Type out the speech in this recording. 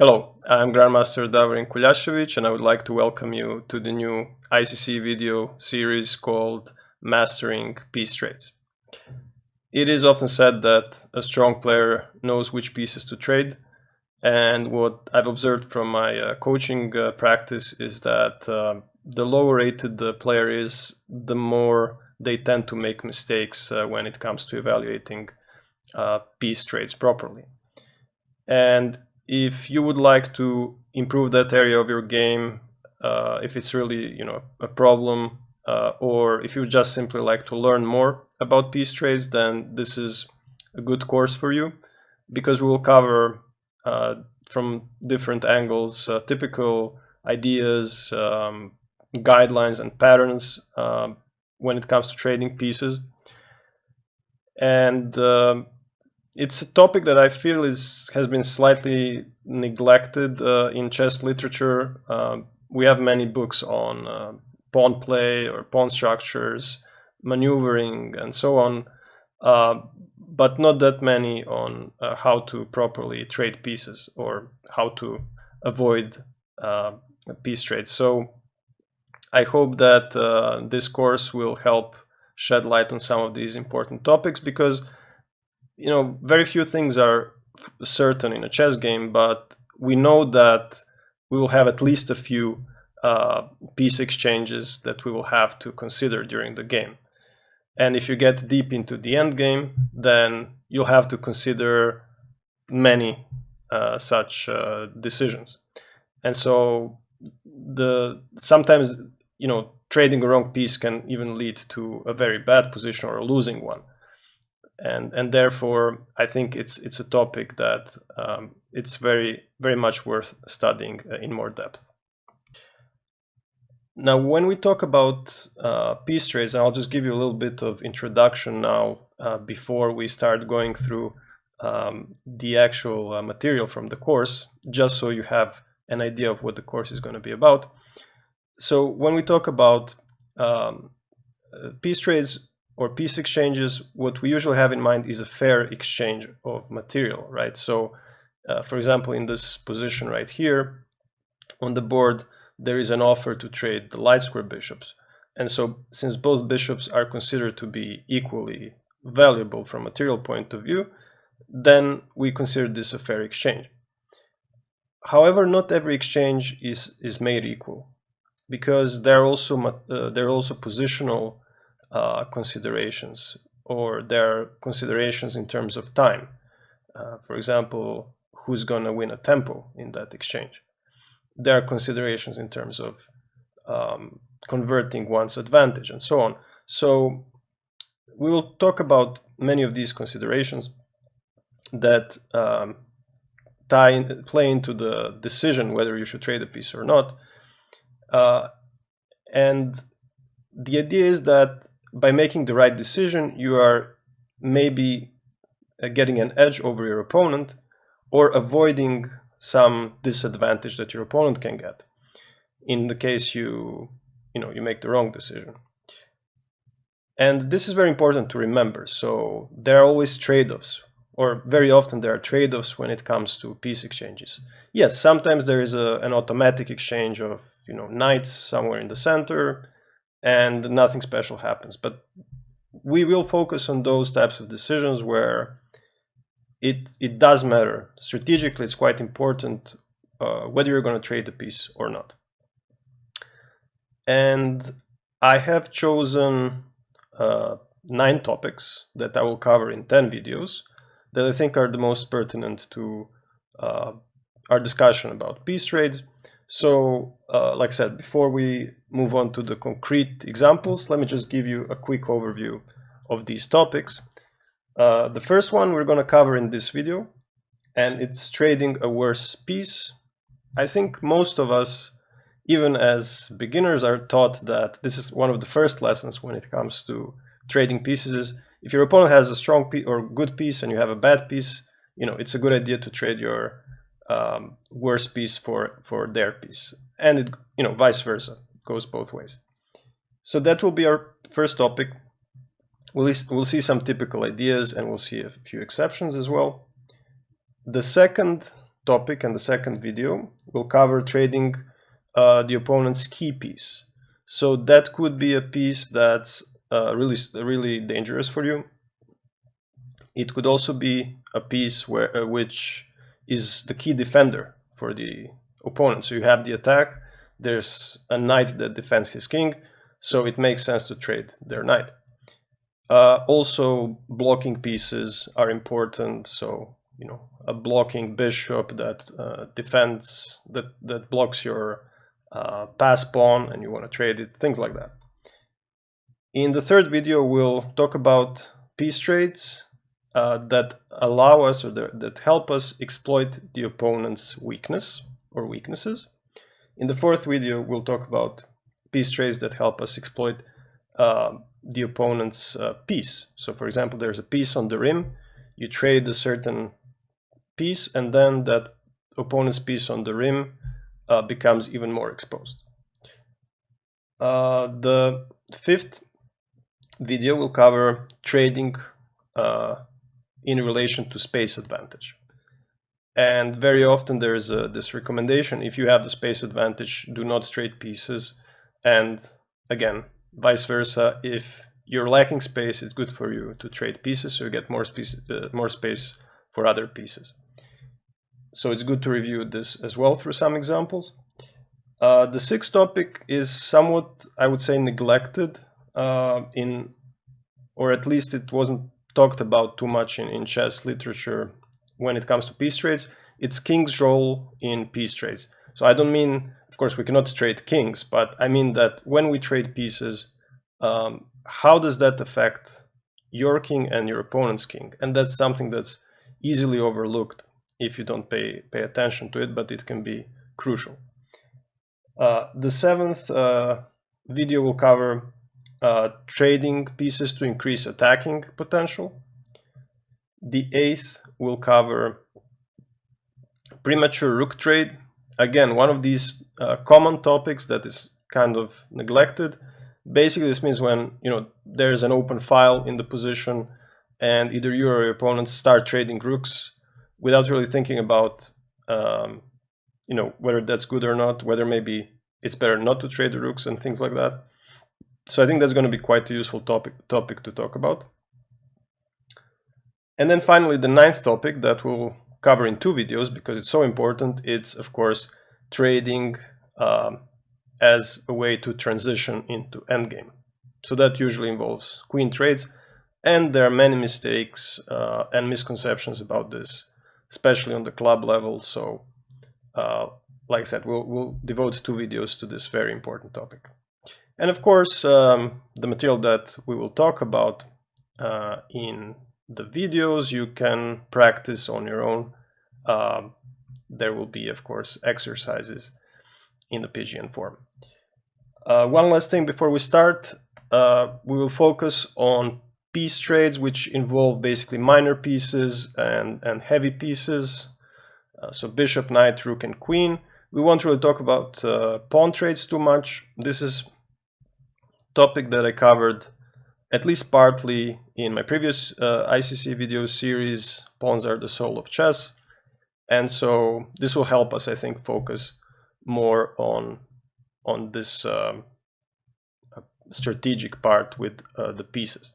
Hello, I'm Grandmaster Davorin Kuljasevic, and I would like to welcome you to the new ICC video series called Mastering Piece Trades. It is often said that a strong player knows which pieces to trade, and what I've observed from my coaching practice is that the lower rated the player is, the more they tend to make mistakes when it comes to evaluating piece trades properly. And if you would like to improve that area of your game, if it's really a problem, or if you just simply like to learn more about piece trades, then this is a good course for you, because we will cover from different angles typical ideas, guidelines, and patterns when it comes to trading pieces. And it's a topic that I feel has been slightly neglected in chess literature. We have many books on pawn play or pawn structures, maneuvering, and so on, but not that many on how to properly trade pieces or how to avoid piece trades. So I hope that this course will help shed light on some of these important topics, because very few things are certain in a chess game, but we know that we will have at least a few piece exchanges that we will have to consider during the game. And if you get deep into the end game, then you'll have to consider many such decisions. And so sometimes trading a wrong piece can even lead to a very bad position or a losing one. And therefore, I think it's a topic that it's very, very much worth studying in more depth. Now, when we talk about piece trades, I'll just give you a little bit of introduction now before we start going through the actual material from the course, just so you have an idea of what the course is going to be about. So when we talk about piece trades or piece exchanges, what we usually have in mind is a fair exchange of material, right? So, for example, in this position right here on the board, there is an offer to trade the light square bishops. And so, since both bishops are considered to be equally valuable from a material point of view, then we consider this a fair exchange. However, not every exchange is made equal, because there are also positional considerations, or there are considerations in terms of time. For example, who's going to win a tempo in that exchange. There are considerations in terms of converting one's advantage, and so on. So we will talk about many of these considerations that play into the decision whether you should trade a piece or not. And the idea is that by making the right decision, you are maybe getting an edge over your opponent, or avoiding some disadvantage that your opponent can get in the case you make the wrong decision. And this is very important to remember. So there are always trade-offs, or very often there are trade-offs when it comes to piece exchanges. Yes, sometimes there is an automatic exchange of knights somewhere in the center, and nothing special happens. But we will focus on those types of decisions where it does matter. Strategically, it's quite important whether you're going to trade the piece or not. And I have chosen 9 topics that I will cover in 10 videos that I think are the most pertinent to our discussion about piece trades. So, like I said, before we move on to the concrete examples, let me just give you a quick overview of these topics. The first one we're going to cover in this video, and it's trading a worse piece. I think most of us, even as beginners, are taught that this is one of the first lessons when it comes to trading pieces. Is if your opponent has a strong piece or good piece and you have a bad piece, it's a good idea to trade your worse piece for their piece, and vice versa. It goes both ways. So that will be our first topic. We'll see some typical ideas, and we'll see a few exceptions as well. The second topic and the second video will cover trading the opponent's key piece. So that could be a piece that's really dangerous for you. It could also be a piece which is the key defender for the opponent. So you have the attack, there's a knight that defends his king, so it makes sense to trade their knight. Also, blocking pieces are important. So, you know, a blocking bishop that defends, that blocks your pass pawn and you want to trade it, things like that. In the third video, we'll talk about piece trades that allow us or that help us exploit the opponent's weakness or weaknesses. In the fourth video, we'll talk about piece trades that help us exploit the opponent's piece. So for example, there's a piece on the rim, you trade a certain piece, and then that opponent's piece on the rim becomes even more exposed. The fifth video will cover trading in relation to space advantage. And very often there is this recommendation: if you have the space advantage, do not trade pieces. And again, vice versa, if you're lacking space, it's good for you to trade pieces so you get more space for other pieces. So it's good to review this as well through some examples. The sixth topic is somewhat, I would say, neglected or at least it wasn't talked about too much in chess literature when it comes to piece trades. It's king's role in piece trades. So I don't mean, of course, we cannot trade kings, but I mean that when we trade pieces, how does that affect your king and your opponent's king? And that's something that's easily overlooked if you don't pay attention to it, but it can be crucial. The seventh video will cover trading pieces to increase attacking potential. The eighth will cover premature rook trade. Again, one of these common topics that is kind of neglected. Basically, this means when there's an open file in the position and either you or your opponents start trading rooks without really thinking about whether that's good or not, whether maybe it's better not to trade the rooks and things like that. So I think that's going to be quite a useful topic to talk about. And then finally, the ninth topic that we'll cover in two videos because it's so important, it's of course trading as a way to transition into endgame. So that usually involves queen trades, and there are many mistakes and misconceptions about this, especially on the club level. So like I said, we'll devote two videos to this very important topic. And of course, the material that we will talk about in the videos, you can practice on your own. There will be, of course, exercises in the PGN form. One last thing before we start, we will focus on piece trades, which involve basically minor pieces and heavy pieces. So bishop, knight, rook, and queen. We won't really talk about pawn trades too much. This is a topic that I covered at least partly in my previous ICC video series, Pawns Are the Soul of Chess. And so this will help us, I think, focus more on this strategic part with the pieces.